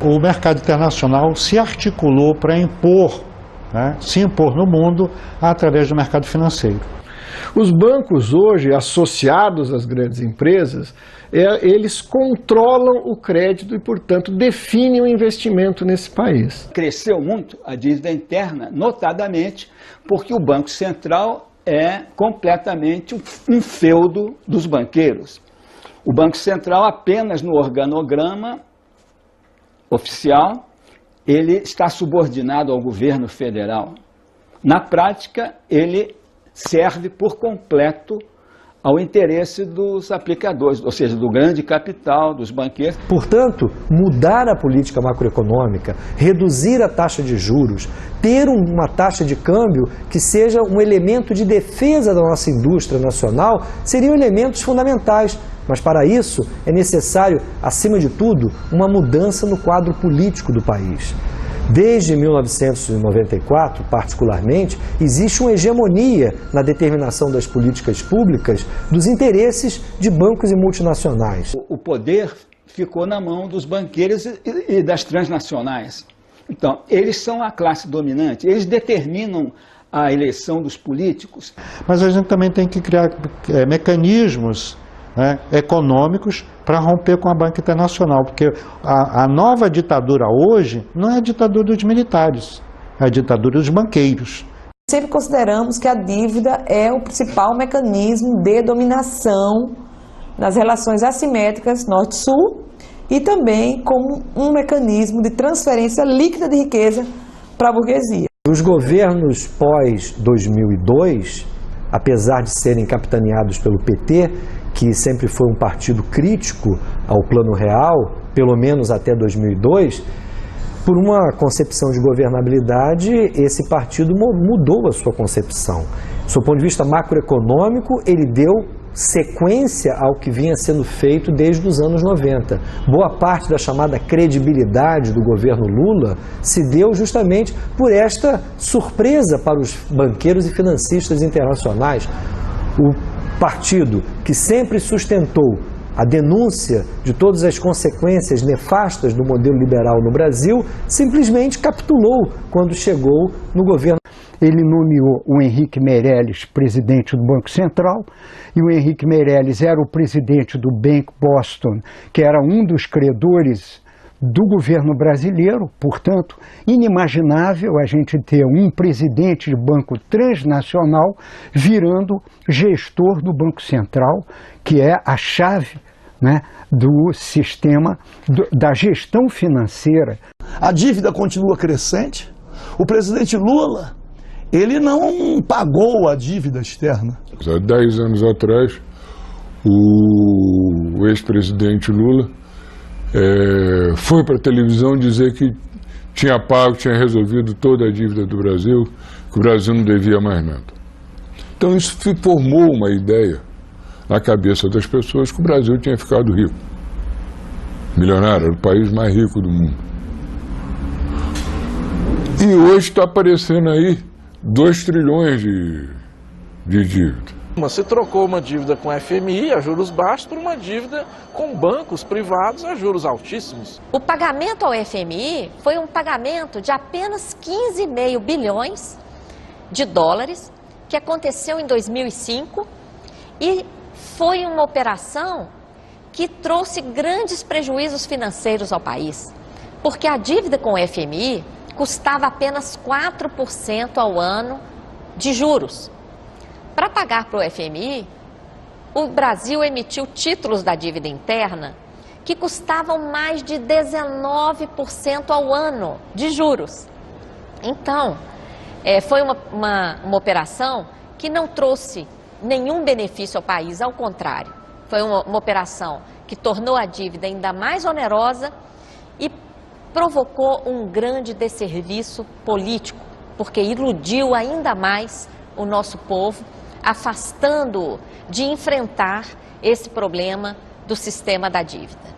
o mercado internacional se articulou para impor, né, se impor no mundo através do mercado financeiro. Os bancos hoje, associados às grandes empresas, eles controlam o crédito e, portanto, definem o investimento nesse país. Cresceu muito a dívida interna, notadamente porque o Banco Central é completamente um feudo dos banqueiros. O Banco Central, apenas no organograma oficial, ele está subordinado ao governo federal. Na prática, ele serve por completo ao interesse dos aplicadores, ou seja, do grande capital, dos banqueiros. Portanto, mudar a política macroeconômica, reduzir a taxa de juros, ter uma taxa de câmbio que seja um elemento de defesa da nossa indústria nacional, seriam elementos fundamentais. Mas para isso é necessário, acima de tudo, uma mudança no quadro político do país. Desde 1994, particularmente, existe uma hegemonia na determinação das políticas públicas dos interesses de bancos e multinacionais. O poder ficou na mão dos banqueiros e das transnacionais. Então, eles são a classe dominante, eles determinam a eleição dos políticos. Mas a gente também tem que criar mecanismos, né, econômicos para romper com a banca internacional, porque a nova ditadura hoje não é a ditadura dos militares, é a ditadura dos banqueiros. Sempre consideramos que a dívida é o principal mecanismo de dominação nas relações assimétricas norte-sul e também como um mecanismo de transferência líquida de riqueza para a burguesia. Os governos pós-2002, apesar de serem capitaneados pelo PT, que sempre foi um partido crítico ao Plano Real, pelo menos até 2002, por uma concepção de governabilidade, esse partido mudou a sua concepção. Do seu ponto de vista macroeconômico, ele deu sequência ao que vinha sendo feito desde os anos 90. Boa parte da chamada credibilidade do governo Lula se deu justamente por esta surpresa para os banqueiros e financistas internacionais. O partido que sempre sustentou a denúncia de todas as consequências nefastas do modelo liberal no Brasil, simplesmente capitulou quando chegou no governo. Ele nomeou o Henrique Meirelles presidente do Banco Central, e o Henrique Meirelles era o presidente do Bank Boston, que era um dos credores do governo brasileiro. Portanto, inimaginável a gente ter um presidente de banco transnacional virando gestor do Banco Central, que é a chave, né, do sistema da gestão financeira. A dívida continua crescente. O presidente Lula, ele não pagou a dívida externa. Há 10 anos atrás, o ex-presidente Lula foi para a televisão dizer que tinha pago, tinha resolvido toda a dívida do Brasil, que o Brasil não devia mais nada. Então isso formou uma ideia na cabeça das pessoas que o Brasil tinha ficado rico. Milionário, era o país mais rico do mundo. E hoje está aparecendo aí 2 trilhões de dívida. Você trocou uma dívida com FMI a juros baixos por uma dívida com bancos privados a juros altíssimos. O pagamento ao FMI foi um pagamento de apenas 15,5 bilhões de dólares, que aconteceu em 2005, e foi uma operação que trouxe grandes prejuízos financeiros ao país, porque a dívida com o FMI custava apenas 4% ao ano de juros. Para pagar para o FMI, o Brasil emitiu títulos da dívida interna que custavam mais de 19% ao ano de juros. Então, foi uma operação que não trouxe nenhum benefício ao país, ao contrário. Foi uma operação que tornou a dívida ainda mais onerosa e provocou um grande desserviço político, porque iludiu ainda mais o nosso povo, afastando-o de enfrentar esse problema do sistema da dívida.